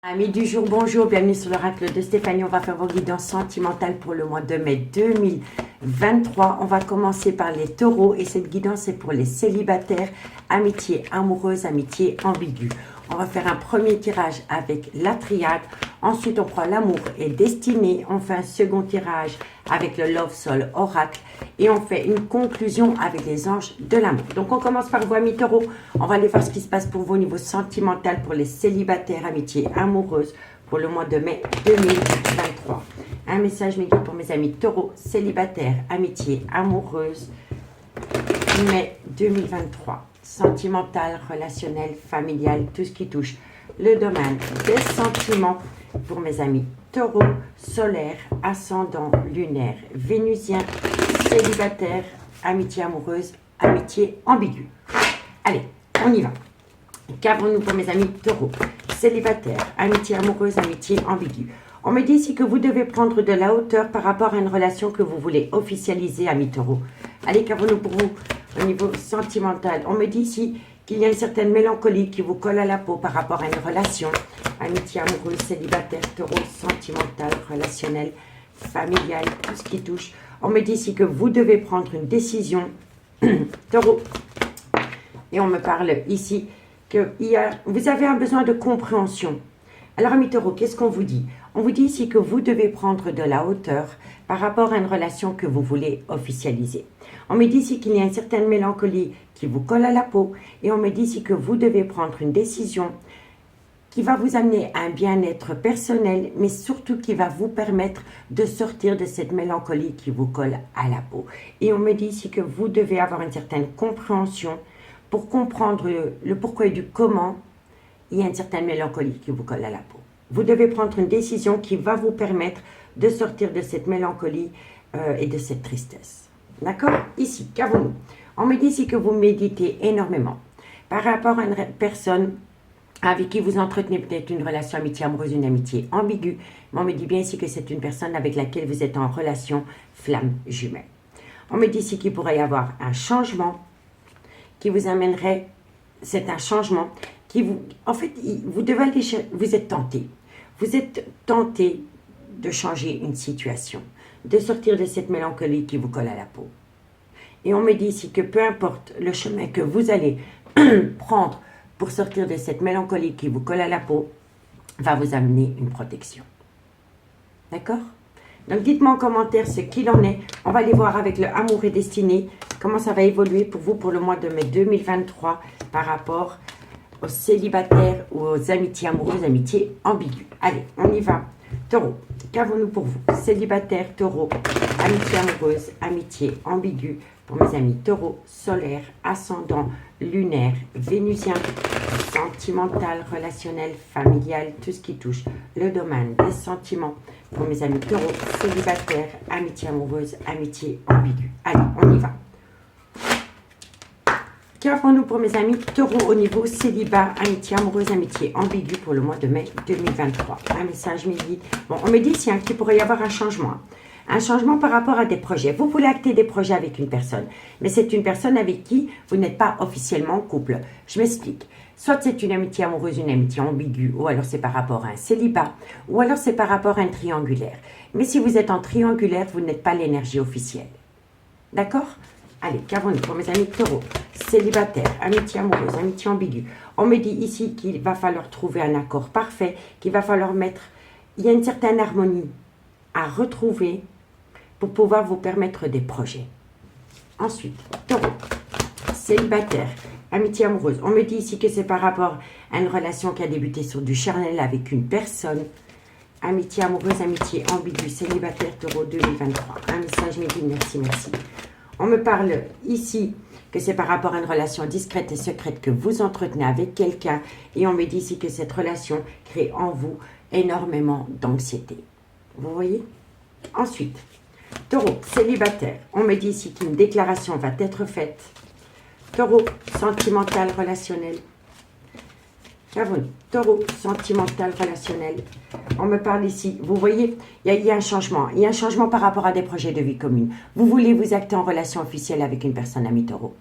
Amis du jour, bonjour, bienvenue sur l'oracle de Stéphanie. On va faire vos guidances sentimentales pour le mois de mai 2023. On va commencer par les taureaux et cette guidance est pour les célibataires, amitié amoureuse, amitié ambiguë. On va faire un premier tirage avec la triade. Ensuite, on prend l'amour et destinée. On fait un second tirage avec le Love Soul Oracle. Et on fait une conclusion avec les anges de l'amour. Donc, on commence par vous, amis taureaux. On va aller voir ce qui se passe pour vous au niveau sentimental pour les célibataires, amitié amoureuse pour le mois de mai 2023. Un message mes guides pour mes amis taureaux, célibataires, amitié amoureuse, mai 2023. Sentimental, relationnel, familial, tout ce qui touche le domaine des sentiments pour mes amis taureaux, solaire, ascendant, lunaire, vénusien, célibataire, amitié amoureuse, amitié ambiguë. Allez, on y va. Qu'avons-nous pour mes amis taureaux, célibataire, amitié amoureuse, amitié ambiguë? On me dit ici que vous devez prendre de la hauteur par rapport à une relation que vous voulez officialiser, amis taureaux. Allez, qu'avons-nous pour vous au niveau sentimental? On me dit ici qu'il y a une certaine mélancolie qui vous colle à la peau par rapport à une relation. Amitié amoureuse, célibataire, taureau, sentimental, relationnel, familial, tout ce qui touche. On me dit ici que vous devez prendre une décision, taureau. Et on me parle ici que vous avez un besoin de compréhension. Alors, amis taureaux, qu'est-ce qu'on vous dit? On vous dit ici que vous devez prendre de la hauteur par rapport à une relation que vous voulez officialiser. On me dit ici qu'il y a une certaine mélancolie qui vous colle à la peau et on me dit ici que vous devez prendre une décision qui va vous amener à un bien-être personnel, mais surtout qui va vous permettre de sortir de cette mélancolie qui vous colle à la peau. Et on me dit ici que vous devez avoir une certaine compréhension pour comprendre le pourquoi et du comment il y a une certaine mélancolie qui vous colle à la peau. Vous devez prendre une décision qui va vous permettre de sortir de cette mélancolie et de cette tristesse. D'accord? Ici, qu'avons-nous? On me dit ici que vous méditez énormément par rapport à une personne avec qui vous entretenez peut-être une relation amitié amoureuse, une amitié ambiguë. Mais on me dit bien ici que c'est une personne avec laquelle vous êtes en relation flamme jumelle. On me dit ici qu'il pourrait y avoir un changement qui vous amènerait, c'est un changement qui vous, en fait, vous devez aller, vous êtes tenté. Vous êtes tenté de changer une situation, de sortir de cette mélancolie qui vous colle à la peau. Et on me dit ici que peu importe le chemin que vous allez prendre pour sortir de cette mélancolie qui vous colle à la peau, va vous amener une protection. D'accord? Donc dites-moi en commentaire ce qu'il en est. On va aller voir avec le amour et destinée comment ça va évoluer pour vous pour le mois de mai 2023 par rapport aux célibataires ou aux amitiés amoureuses, amitiés ambiguës. Allez, on y va. Taureau, qu'avons-nous pour vous? Célibataire, taureau, amitié amoureuse, amitié ambiguë pour mes amis taureau, solaire, ascendant, lunaire, vénusien, sentimental, relationnel, familial, tout ce qui touche le domaine des sentiments pour mes amis taureau, célibataire, amitié amoureuse, amitié ambiguë. Allez, on y va. Qu'avons-nous pour mes amis taureaux au niveau célibat, amitié amoureuse, amitié ambiguë pour le mois de mai 2023? Un message midi. Bon, on me dit ici qu'il pourrait y avoir un changement. Un changement par rapport à des projets. Vous voulez acter des projets avec une personne, mais c'est une personne avec qui vous n'êtes pas officiellement en couple. Je m'explique. Soit c'est une amitié amoureuse, une amitié ambiguë, ou alors c'est par rapport à un célibat, ou alors c'est par rapport à un triangulaire. Mais si vous êtes en triangulaire, vous n'êtes pas l'énergie officielle. D'accord? Allez, qu'avons-nous pour mes amis taureaux, célibataires, amitié amoureuse, amitié ambiguë? On me dit ici qu'il va falloir trouver un accord parfait, qu'il va falloir mettre... Il y a une certaine harmonie à retrouver pour pouvoir vous permettre des projets. Ensuite, taureau, célibataire, amitié amoureuse. On me dit ici que c'est par rapport à une relation qui a débuté sur du charnel avec une personne. Amitié amoureuse, amitié ambiguë, célibataire, taureau 2023. Un message midi, merci, merci. On me parle ici que c'est par rapport à une relation discrète et secrète que vous entretenez avec quelqu'un. Et on me dit ici que cette relation crée en vous énormément d'anxiété. Vous voyez? Ensuite, taureau, célibataire. On me dit ici qu'une déclaration va être faite. Taureau, sentimental, relationnel. Taureau, sentimental, relationnel. On me parle ici, vous voyez, il y a un changement. Il y a un changement par rapport à des projets de vie commune. Vous voulez vous acter en relation officielle avec une personne, ami taureau.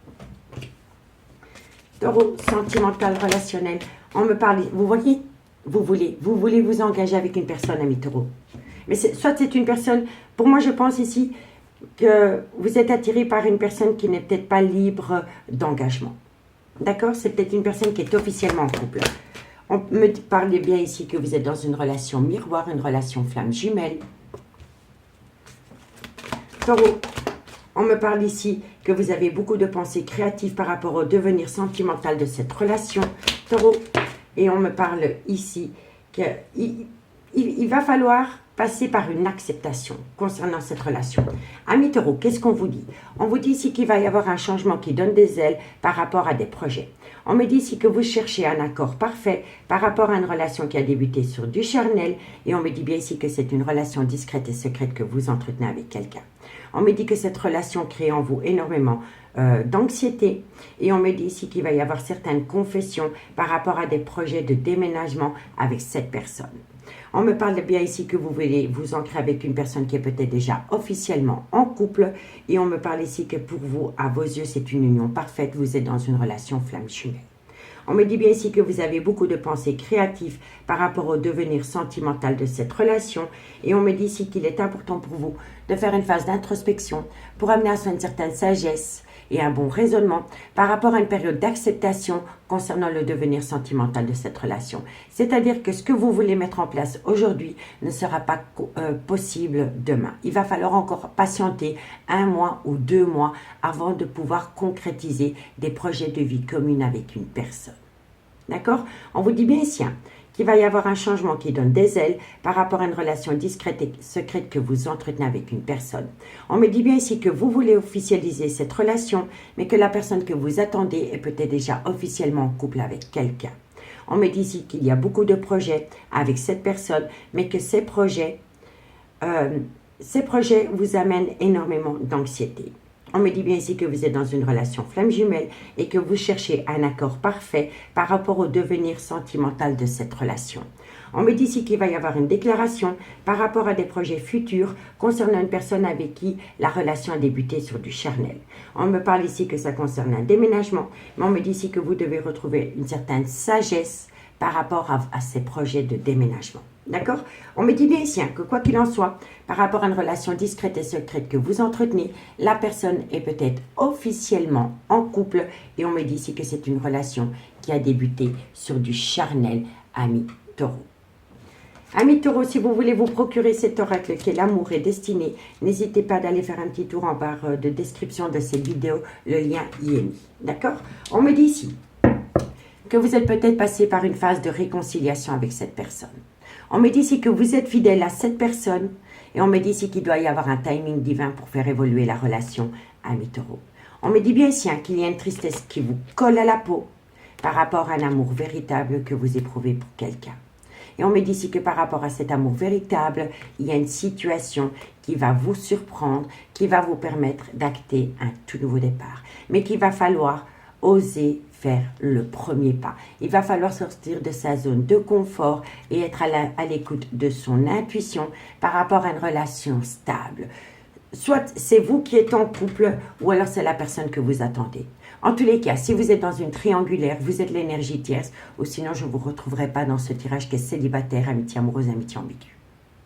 Taureau, sentimental, relationnel. On me parle, vous voyez, vous voulez vous engager avec une personne, ami taureau. Mais soit c'est une personne, pour moi je pense ici que vous êtes attiré par une personne qui n'est peut-être pas libre d'engagement. D'accord? C'est peut-être une personne qui est officiellement en couple. On me parle bien ici que vous êtes dans une relation miroir, une relation flamme jumelle. Taureau, on me parle ici que vous avez beaucoup de pensées créatives par rapport au devenir sentimental de cette relation. Taureau, et on me parle ici qu'il va falloir passer par une acceptation concernant cette relation. Ami taureau, qu'est-ce qu'on vous dit? On vous dit ici qu'il va y avoir un changement qui donne des ailes par rapport à des projets. On me dit ici que vous cherchez un accord parfait par rapport à une relation qui a débuté sur du charnel. Et on me dit bien ici que c'est une relation discrète et secrète que vous entretenez avec quelqu'un. On me dit que cette relation crée en vous énormément d'anxiété. Et on me dit ici qu'il va y avoir certaines confessions par rapport à des projets de déménagement avec cette personne. On me parle bien ici que vous voulez vous ancrer avec une personne qui est peut-être déjà officiellement en couple. Et on me parle ici que pour vous, à vos yeux, c'est une union parfaite. Vous êtes dans une relation flamme jumelle. On me dit bien ici que vous avez beaucoup de pensées créatives par rapport au devenir sentimental de cette relation. Et on me dit ici qu'il est important pour vous de faire une phase d'introspection pour amener à soi une certaine sagesse et un bon raisonnement par rapport à une période d'acceptation concernant le devenir sentimental de cette relation. C'est-à-dire que ce que vous voulez mettre en place aujourd'hui ne sera pas possible demain. Il va falloir encore patienter 1 mois ou 2 mois avant de pouvoir concrétiser des projets de vie communs avec une personne. D'accord? On vous dit bien ici qu'il va y avoir un changement qui donne des ailes par rapport à une relation discrète et secrète que vous entretenez avec une personne. On me dit bien ici que vous voulez officialiser cette relation, mais que la personne que vous attendez est peut-être déjà officiellement en couple avec quelqu'un. On me dit ici qu'il y a beaucoup de projets avec cette personne, mais que ces projets vous amènent énormément d'anxiété. On me dit bien ici que vous êtes dans une relation flamme jumelle et que vous cherchez un accord parfait par rapport au devenir sentimental de cette relation. On me dit ici qu'il va y avoir une déclaration par rapport à des projets futurs concernant une personne avec qui la relation a débuté sur du charnel. On me parle ici que ça concerne un déménagement, mais on me dit ici que vous devez retrouver une certaine sagesse par rapport à ces projets de déménagement. D'accord? On me dit bien ici que quoi qu'il en soit, par rapport à une relation discrète et secrète que vous entretenez, la personne est peut-être officiellement en couple et on me dit ici que c'est une relation qui a débuté sur du charnel, ami taureau. Amis taureau, si vous voulez vous procurer cet oracle qui est l'amour et destinée, n'hésitez pas d'aller faire un petit tour en barre de description de cette vidéo, le lien y est mis. D'accord? On me dit ici que vous êtes peut-être passé par une phase de réconciliation avec cette personne. On me dit ici que vous êtes fidèle à cette personne et on me dit ici qu'il doit y avoir un timing divin pour faire évoluer la relation ami taureau. On me dit bien ici qu'il y a une tristesse qui vous colle à la peau par rapport à un amour véritable que vous éprouvez pour quelqu'un. Et on me dit ici que par rapport à cet amour véritable, il y a une situation qui va vous surprendre, qui va vous permettre d'acter un tout nouveau départ. Mais qu'il va falloir oser faire le premier pas. Il va falloir sortir de sa zone de confort et être à l'écoute de son intuition par rapport à une relation stable. Soit c'est vous qui êtes en couple ou alors c'est la personne que vous attendez. En tous les cas, si vous êtes dans une triangulaire, vous êtes l'énergie tierce ou sinon je ne vous retrouverai pas dans ce tirage qui est célibataire, amitié amoureuse, amitié ambiguë.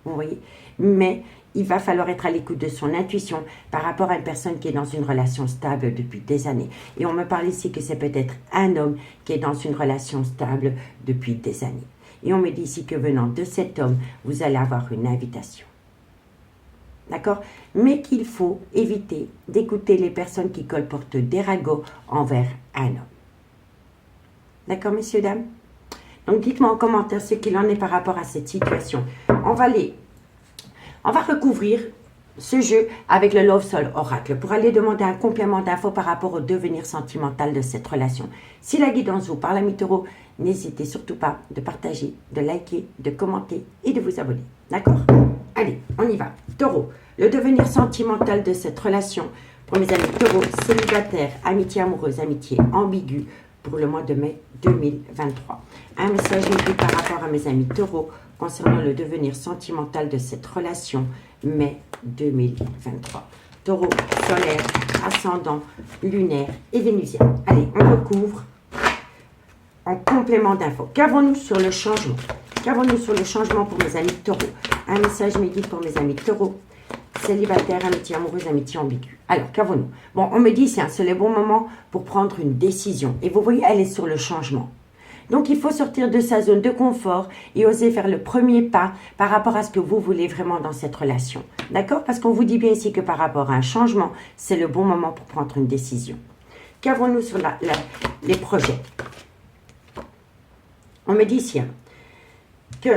Vous voyez? Mais il va falloir être à l'écoute de son intuition par rapport à une personne qui est dans une relation stable depuis des années. Et on me parle ici que c'est peut-être un homme qui est dans une relation stable depuis des années. Et on me dit ici que venant de cet homme, vous allez avoir une invitation. D'accord? Mais qu'il faut éviter d'écouter les personnes qui colportent des ragots envers un homme. D'accord, messieurs, dames? Donc, dites-moi en commentaire ce qu'il en est par rapport à cette situation. On va recouvrir ce jeu avec le Love Soul Oracle pour aller demander un complément d'infos par rapport au devenir sentimental de cette relation. Si la guidance vous parle, amis taureaux, n'hésitez surtout pas de partager, de liker, de commenter et de vous abonner. D'accord? Allez, on y va. Taureau, le devenir sentimental de cette relation pour mes amis taureaux, célibataires, amitié amoureuse, amitié ambiguë pour le mois de mai 2023. Un message écrit par rapport à mes amis taureaux concernant le devenir sentimental de cette relation, mai 2023. Taureau, solaire, ascendant, lunaire et vénusien. Allez, on recouvre en complément d'infos. Qu'avons-nous sur le changement? Qu'avons-nous sur le changement pour mes amis taureaux? Un message mes guides pour mes amis taureaux. Célibataire, amitié amoureuse, amitié ambiguë. Alors, qu'avons-nous? Bon, on me dit, c'est le bon moment pour prendre une décision. Et vous voyez, elle est sur le changement. Donc, il faut sortir de sa zone de confort et oser faire le premier pas par rapport à ce que vous voulez vraiment dans cette relation. D'accord? Parce qu'on vous dit bien ici que par rapport à un changement, c'est le bon moment pour prendre une décision. Qu'avons-nous sur les projets? On me dit ici que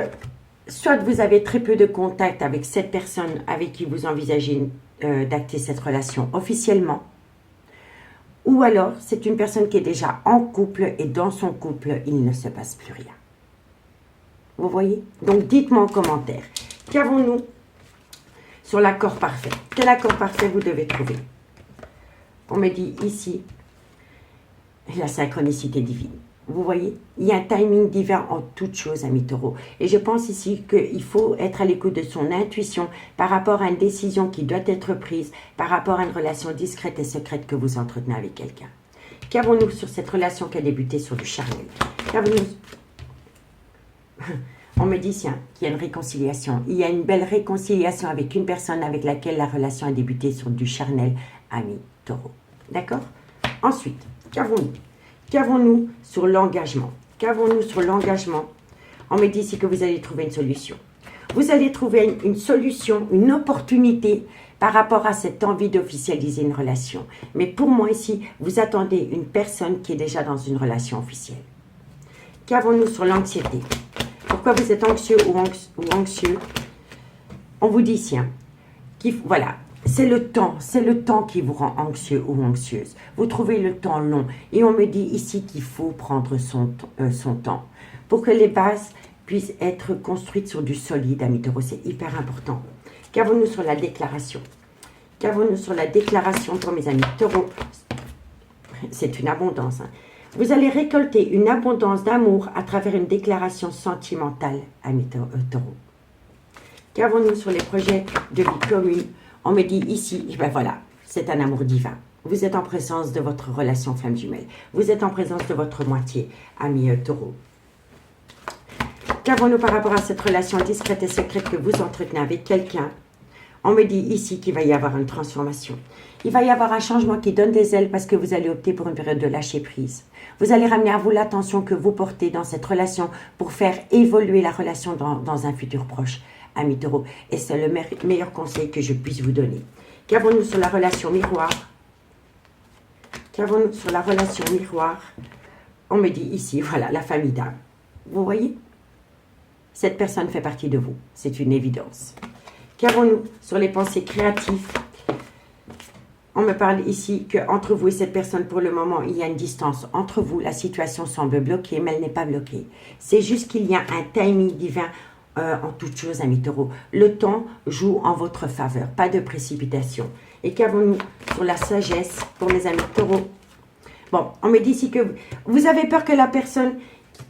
soit vous avez très peu de contact avec cette personne avec qui vous envisagez d'acter cette relation officiellement, ou alors c'est une personne qui est déjà en couple et dans son couple, il ne se passe plus rien. Vous voyez? Donc dites-moi en commentaire, qu'avons-nous sur l'accord parfait? Quel accord parfait vous devez trouver? On me dit ici, la synchronicité divine. Vous voyez, il y a un timing divin en toute chose, amis taureaux. Et je pense ici qu'il faut être à l'écoute de son intuition par rapport à une décision qui doit être prise, par rapport à une relation discrète et secrète que vous entretenez avec quelqu'un. Qu'avons-nous sur cette relation qui a débuté sur du charnel? Qu'avons-nous? On me dit qu'il y a une réconciliation. Il y a une belle réconciliation avec une personne avec laquelle la relation a débuté sur du charnel, amis taureaux. D'accord? Ensuite, qu'avons-nous? Qu'avons-nous sur l'engagement? Qu'avons-nous sur l'engagement? On me dit ici que vous allez trouver une solution. Vous allez trouver une solution, une opportunité par rapport à cette envie d'officialiser une relation. Mais pour moi ici, vous attendez une personne qui est déjà dans une relation officielle. Qu'avons-nous sur l'anxiété? Pourquoi vous êtes anxieux ou anxieux? On vous dit ici, voilà. C'est le temps qui vous rend anxieux ou anxieuse. Vous trouvez le temps long. Et on me dit ici qu'il faut prendre son temps pour que les bases puissent être construites sur du solide, amis taureaux. C'est hyper important. Qu'avons-nous sur la déclaration? Qu'avons-nous sur la déclaration pour mes amis taureaux? C'est une abondance. Vous allez récolter une abondance d'amour à travers une déclaration sentimentale, amis taureaux. Qu'avons-nous sur les projets de vie commune? On me dit ici, ben voilà, c'est un amour divin. Vous êtes en présence de votre relation femme jumelle. Vous êtes en présence de votre moitié, ami taureau. Qu'avons-nous par rapport à cette relation discrète et secrète que vous entretenez avec quelqu'un? On me dit ici qu'il va y avoir une transformation. Il va y avoir un changement qui donne des ailes parce que vous allez opter pour une période de lâcher prise. Vous allez ramener à vous l'attention que vous portez dans cette relation pour faire évoluer la relation dans un futur proche. Amis taureaux, et c'est le meilleur conseil que je puisse vous donner. Qu'avons-nous sur la relation miroir? Qu'avons-nous sur la relation miroir? On me dit ici, voilà, la famille d'âme. Vous voyez? Cette personne fait partie de vous. C'est une évidence. Qu'avons-nous sur les pensées créatives? On me parle ici qu'entre vous et cette personne, pour le moment, il y a une distance entre vous. La situation semble bloquée, mais elle n'est pas bloquée. C'est juste qu'il y a un timing divin en toute chose, amis taureaux. Le temps joue en votre faveur, pas de précipitation. Et qu'avons-nous sur la sagesse pour mes amis taureaux? Bon, on me dit ici que vous avez peur que la personne...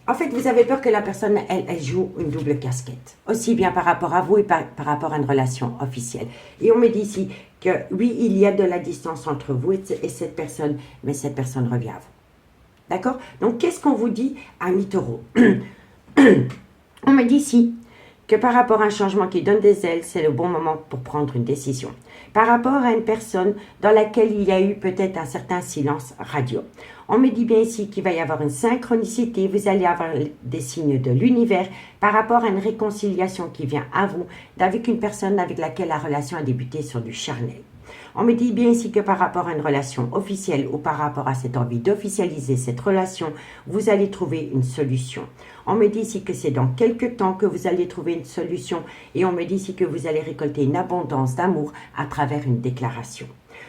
En fait, vous avez peur que la personne, elle joue une double casquette. Aussi bien par rapport à vous et par rapport à une relation officielle. Et on me dit ici que oui, il y a de la distance entre vous et cette personne, mais cette personne revient à vous. D'accord? Donc, qu'est-ce qu'on vous dit, amis taureaux? On me dit ici que par rapport à un changement qui donne des ailes, c'est le bon moment pour prendre une décision. Par rapport à une personne dans laquelle il y a eu peut-être un certain silence radio. On me dit bien ici qu'il va y avoir une synchronicité, vous allez avoir des signes de l'univers par rapport à une réconciliation qui vient à vous avec une personne avec laquelle la relation a débuté sur du charnel. On me dit bien ici que par rapport à une relation officielle ou par rapport à cette envie d'officialiser cette relation, vous allez trouver une solution. On me dit ici que c'est dans quelques temps que vous allez trouver une solution et on me dit ici que vous allez récolter une abondance d'amour à travers une déclaration.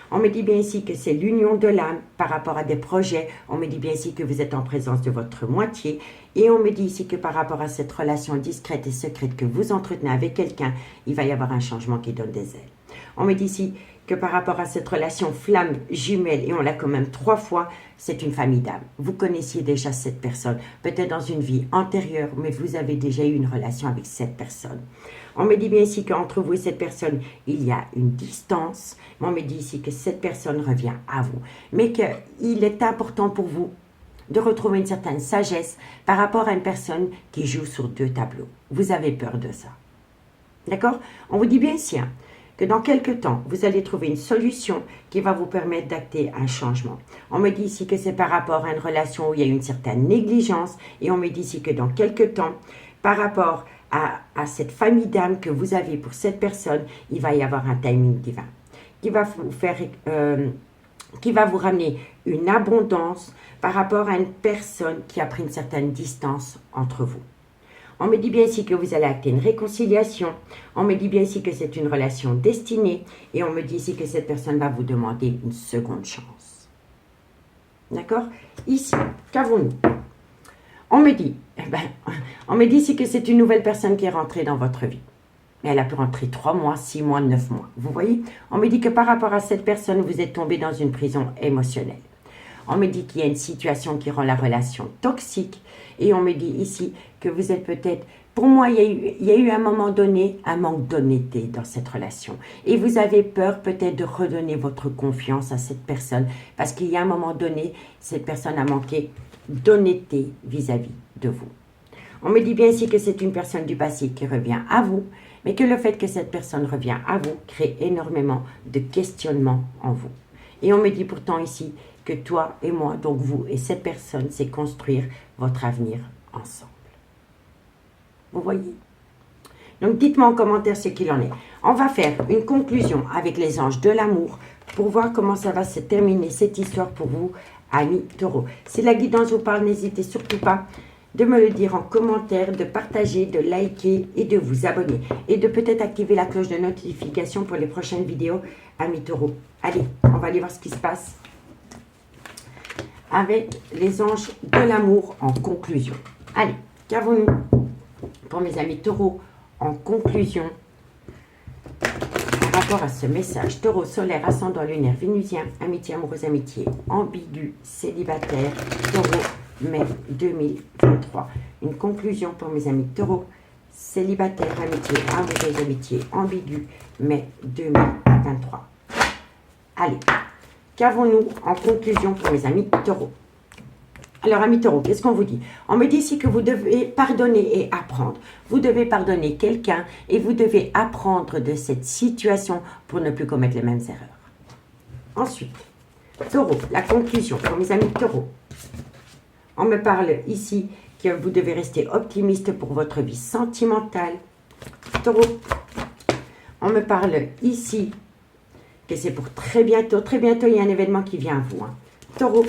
On me dit bien ici que c'est l'union de l'âme par rapport à des projets. On me dit bien ici que vous êtes en présence de votre moitié. Et on me dit ici que par rapport à cette relation discrète et secrète que vous entretenez avec quelqu'un, il va y avoir un changement qui donne des ailes. On me dit ici que par rapport à cette relation flamme jumelle, et on l'a quand même 3 fois, c'est une famille d'âme. Vous connaissiez déjà cette personne, peut-être dans une vie antérieure, mais vous avez déjà eu une relation avec cette personne. On me dit bien ici qu'entre vous et cette personne, il y a une distance. Mais on me dit ici que cette personne revient à vous. Mais qu'il est important pour vous de retrouver une certaine sagesse par rapport à une personne qui joue sur 2 tableaux. Vous avez peur de ça. D'accord? On vous dit bien ici que dans quelques temps, vous allez trouver une solution qui va vous permettre d'acter un changement. On me dit ici que c'est par rapport à une relation où il y a une certaine négligence et on me dit ici que dans quelques temps, par rapport à cette famille d'âme que vous avez pour cette personne, il va y avoir un timing divin qui va vous faire, qui va vous ramener une abondance par rapport à une personne qui a pris une certaine distance entre vous. On me dit bien ici que vous allez acter une réconciliation. On me dit bien ici que c'est une relation destinée. Et on me dit ici que cette personne va vous demander une seconde chance. D'accord? Ici, qu'avons-nous? On me dit, on me dit ici que c'est une nouvelle personne qui est rentrée dans votre vie. Mais elle a pu rentrer 3 mois, 6 mois, 9 mois. Vous voyez? On me dit que par rapport à cette personne, vous êtes tombé dans une prison émotionnelle. On me dit qu'il y a une situation qui rend la relation toxique. Et on me dit ici que vous êtes peut-être... Pour moi, il y a eu à un moment donné un manque d'honnêteté dans cette relation. Et vous avez peur peut-être de redonner votre confiance à cette personne. Parce qu'il y a un moment donné, cette personne a manqué d'honnêteté vis-à-vis de vous. On me dit bien ici que c'est une personne du passé qui revient à vous. Mais que le fait que cette personne revient à vous crée énormément de questionnements en vous. Et on me dit pourtant ici que toi et moi, donc vous et cette personne, c'est construire votre avenir ensemble. Vous voyez? Donc dites-moi en commentaire ce qu'il en est. On va faire une conclusion avec les anges de l'amour pour voir comment ça va se terminer cette histoire pour vous, amis taureaux. Si la guidance vous parle, n'hésitez surtout pas de me le dire en commentaire, de partager, de liker et de vous abonner. Et de peut-être activer la cloche de notification pour les prochaines vidéos, amis taureaux. Allez, on va aller voir ce qui se passe avec les anges de l'amour en conclusion. Allez, qu'avons-nous pour mes amis taureaux en conclusion par rapport à ce message? Taureau, solaire, ascendant lunaire, vénusien, amitié, amoureuse, amitié, ambigu, célibataire, taureau, mai 2023. Une conclusion pour mes amis taureau, célibataire, amitié, amoureuse, amitié, ambigu, mai 2023. Allez. Qu'avons-nous en conclusion pour mes amis taureaux? Alors, amis taureaux, qu'est-ce qu'on vous dit? On me dit ici que vous devez pardonner et apprendre. Vous devez pardonner quelqu'un et vous devez apprendre de cette situation pour ne plus commettre les mêmes erreurs. Ensuite, taureau, la conclusion pour mes amis taureaux. On me parle ici que vous devez rester optimiste pour votre vie sentimentale. Taureau, on me parle ici que c'est pour très bientôt. Très bientôt, il y a un événement qui vient à vous. Taureau,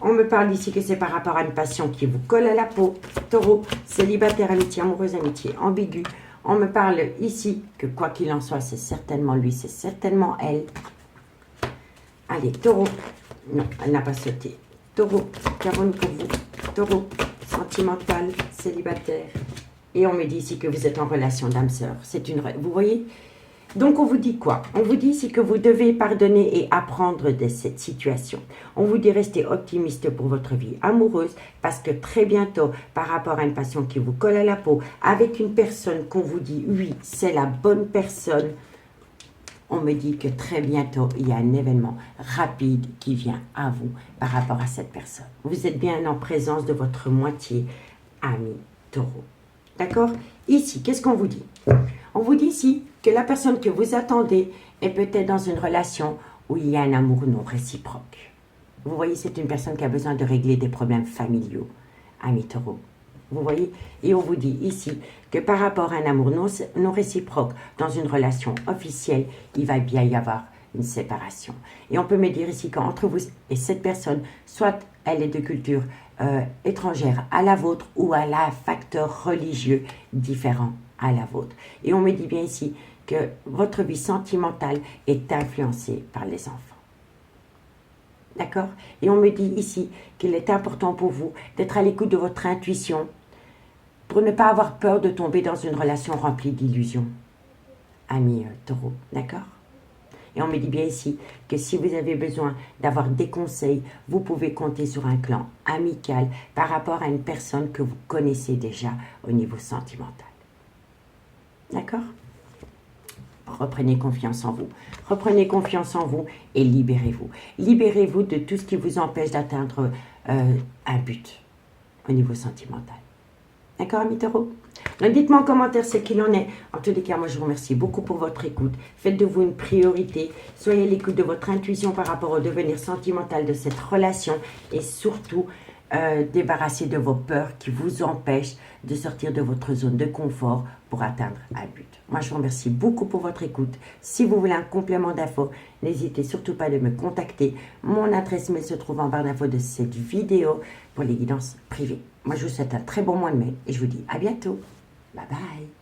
on me parle ici que c'est par rapport à une passion qui vous colle à la peau. Taureau, célibataire, amitié, amoureuse, amitié, ambigu. On me parle ici que quoi qu'il en soit, c'est certainement lui, c'est certainement elle. Allez, taureau. Non, elle n'a pas sauté. Taureau, qu'avons-nous pour vous? Taureau, sentimental, célibataire. Et on me dit ici que vous êtes en relation d'âme sœur. C'est une... Vous voyez? Donc, on vous dit quoi? On vous dit ici que vous devez pardonner et apprendre de cette situation. On vous dit rester optimiste pour votre vie amoureuse parce que très bientôt, par rapport à une passion qui vous colle à la peau, avec une personne qu'on vous dit, oui, c'est la bonne personne, on me dit que très bientôt, il y a un événement rapide qui vient à vous par rapport à cette personne. Vous êtes bien en présence de votre moitié, ami taureau. D'accord? Ici, qu'est-ce qu'on vous dit? On vous dit ici que la personne que vous attendez est peut-être dans une relation où il y a un amour non réciproque. Vous voyez, c'est une personne qui a besoin de régler des problèmes familiaux, ami taureau. Vous voyez? Et on vous dit ici que par rapport à un amour non réciproque dans une relation officielle, il va bien y avoir une séparation. Et on peut me dire ici qu'entre vous et cette personne, soit elle est de culture étrangère à la vôtre ou elle a un facteur religieux différent à la vôtre. Et on me dit bien ici que votre vie sentimentale est influencée par les enfants. D'accord? Et on me dit ici qu'il est important pour vous d'être à l'écoute de votre intuition pour ne pas avoir peur de tomber dans une relation remplie d'illusions. Ami taureau, d'accord? Et on me dit bien ici que si vous avez besoin d'avoir des conseils, vous pouvez compter sur un clan amical par rapport à une personne que vous connaissez déjà au niveau sentimental. D'accord? Reprenez confiance en vous. Reprenez confiance en vous et libérez-vous. Libérez-vous de tout ce qui vous empêche d'atteindre un but au niveau sentimental. D'accord, amis taureaux? Donc, dites-moi en commentaire ce qu'il en est. En tous les cas, moi, je vous remercie beaucoup pour votre écoute. Faites de vous une priorité. Soyez à l'écoute de votre intuition par rapport au devenir sentimental de cette relation. Et surtout, débarrassez de vos peurs qui vous empêchent de sortir de votre zone de confort pour atteindre un but. Moi, je vous remercie beaucoup pour votre écoute. Si vous voulez un complément d'infos, n'hésitez surtout pas de me contacter. Mon adresse mail se trouve en barre d'infos de cette vidéo pour les guidances privées. Moi, je vous souhaite un très bon mois de mai et je vous dis à bientôt. Bye bye.